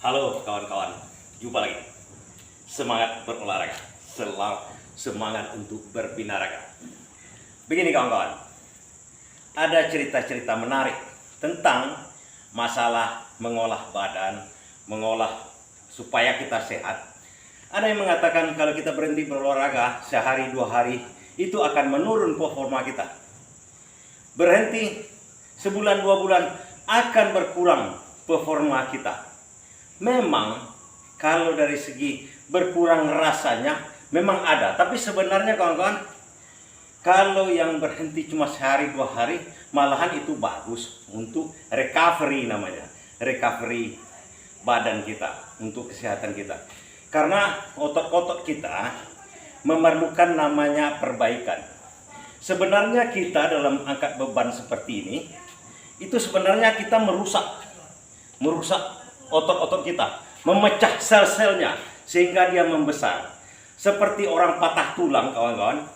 Halo kawan-kawan, jumpa lagi. Semangat berolahraga, semangat untuk berbinaraga. Begini kawan-kawan, ada cerita-cerita menarik tentang masalah mengolah badan, mengolah supaya kita sehat. Ada yang mengatakan kalau kita berhenti berolahraga sehari dua hari, itu akan menurun performa kita. Berhenti sebulan dua bulan akan berkurang performa kita. Memang kalau dari segi berkurang rasanya memang ada, tapi sebenarnya kawan-kawan, kalau yang berhenti cuma sehari dua hari malahan itu bagus untuk recovery, namanya recovery badan kita, untuk kesehatan kita, karena otot-otot kita memerlukan namanya perbaikan. Sebenarnya kita dalam angkat beban seperti ini, itu sebenarnya kita merusak otot-otot kita, memecah sel-selnya sehingga dia membesar. Seperti orang patah tulang kawan-kawan,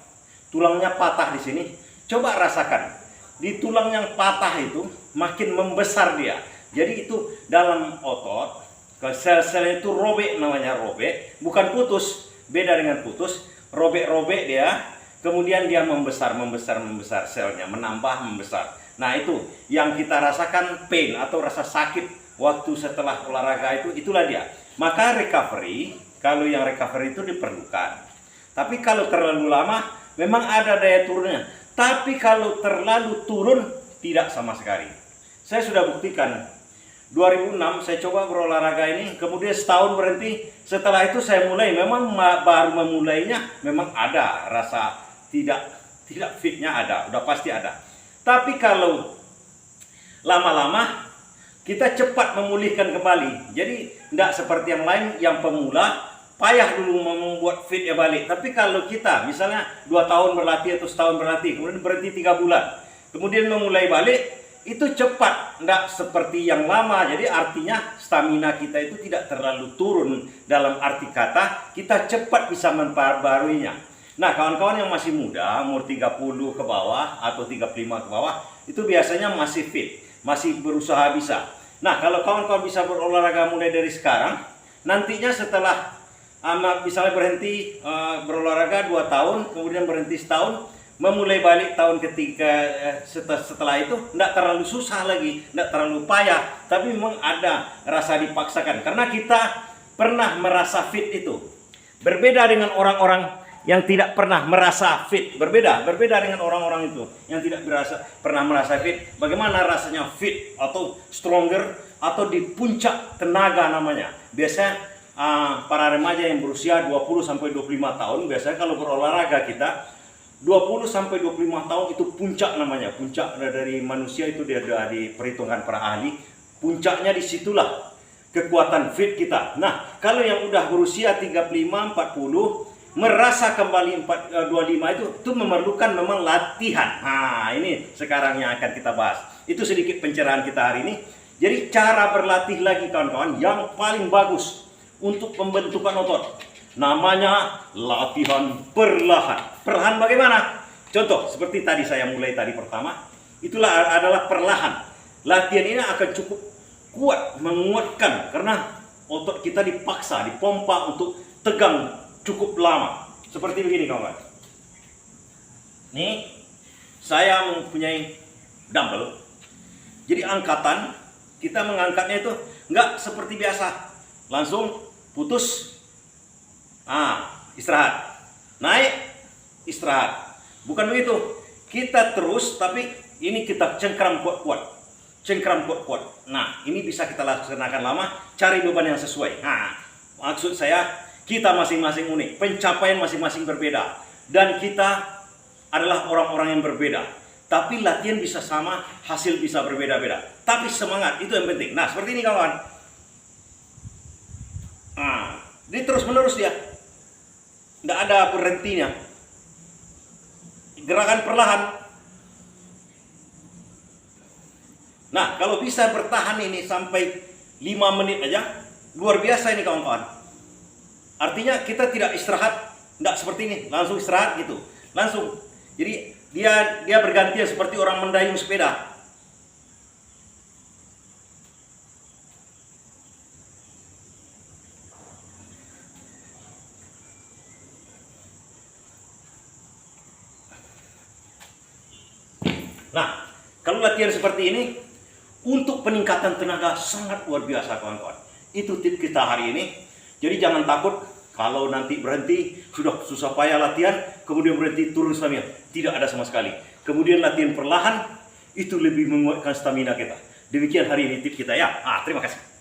tulangnya patah di sini. Coba rasakan, di tulang yang patah itu makin membesar dia. Jadi itu dalam otot, ke sel-sel itu robek, namanya robek, bukan putus. Beda dengan putus, robek-robek dia, kemudian dia membesar selnya, menambah, membesar. Nah itu yang kita rasakan pain atau rasa sakit waktu setelah olahraga itulah dia. Maka recovery, kalau yang recovery itu diperlukan. Tapi kalau terlalu lama memang ada daya turunnya. Tapi kalau terlalu turun tidak sama sekali. Saya sudah buktikan. 2006 saya coba berolahraga ini, kemudian setahun berhenti. Setelah itu saya mulai, memang baru memulainya memang ada rasa tidak fitnya, ada, udah pasti ada. Tapi kalau lama-lama kita cepat memulihkan kembali. Jadi tidak seperti yang lain yang pemula payah dulu membuat fit ya balik. Tapi kalau kita misalnya 2 tahun berlatih atau setahun berlatih, kemudian berhenti 3 bulan, kemudian memulai balik, itu cepat, tidak seperti yang lama. Jadi artinya stamina kita itu tidak terlalu turun, dalam arti kata kita cepat bisa memperbaruinya. Nah kawan-kawan yang masih muda, umur 30 ke bawah atau 35 ke bawah, itu biasanya masih fit, masih berusaha bisa. Nah kalau kawan-kawan bisa berolahraga mulai dari sekarang, nantinya setelah misalnya berhenti berolahraga 2 tahun, kemudian berhenti setahun, memulai balik tahun ketiga, setelah itu tidak terlalu susah lagi, tidak terlalu payah. Tapi memang ada rasa dipaksakan, karena kita pernah merasa fit itu. Berbeda dengan orang-orang yang tidak pernah merasa fit, berbeda dengan orang-orang itu yang tidak pernah merasa fit. Bagaimana rasanya fit atau stronger atau di puncak tenaga namanya. Biasanya para remaja yang berusia 20 sampai 25 tahun, biasanya kalau berolahraga kita 20 sampai 25 tahun itu puncak namanya. Puncak dari manusia itu dia diperhitungkan para ahli. Puncaknya disitulah kekuatan fit kita. Nah, kalau yang udah berusia 35, 40 merasa kembali 25 itu memerlukan memang latihan. Nah ini sekarang yang akan kita bahas. Itu sedikit pencerahan kita hari ini. Jadi cara berlatih lagi kawan-kawan yang paling bagus untuk pembentukan otot, namanya latihan perlahan. Perlahan bagaimana? Contoh seperti tadi saya mulai tadi pertama, itulah adalah perlahan. Latihan ini akan cukup kuat, menguatkan, karena otot kita dipaksa, dipompa untuk tegang cukup lama. Seperti begini kawan. Nih, saya mempunyai dumbbell. Jadi angkatan, kita mengangkatnya itu enggak seperti biasa. Langsung putus. Istirahat. Naik, istirahat. Bukan begitu. Kita terus, tapi ini kita cengkram kuat-kuat. Cengkram kuat-kuat. Nah, ini bisa kita laksanakan lama, cari beban yang sesuai. Nah, maksud saya, kita masing-masing unik, pencapaian masing-masing berbeda, dan kita adalah orang-orang yang berbeda. Tapi latihan bisa sama, hasil bisa berbeda-beda. Tapi semangat itu yang penting. Nah, seperti ini kawan. Ini terus-menerus dia, tidak ada berhentinya. Gerakan perlahan. Nah, kalau bisa bertahan ini sampai 5 menit aja, luar biasa ini kawan-kawan. Artinya kita tidak istirahat, tidak seperti ini, langsung istirahat gitu, langsung. Jadi dia bergantian seperti orang mendayung sepeda. Nah, kalau latihan seperti ini untuk peningkatan tenaga sangat luar biasa kawan-kawan. Itu tip kita hari ini. Jadi jangan takut kalau nanti berhenti, sudah susah payah latihan, kemudian berhenti turun stamina. Tidak ada sama sekali. Kemudian latihan perlahan, itu lebih menguatkan stamina kita. Demikian hari ini tip kita ya. Terima kasih.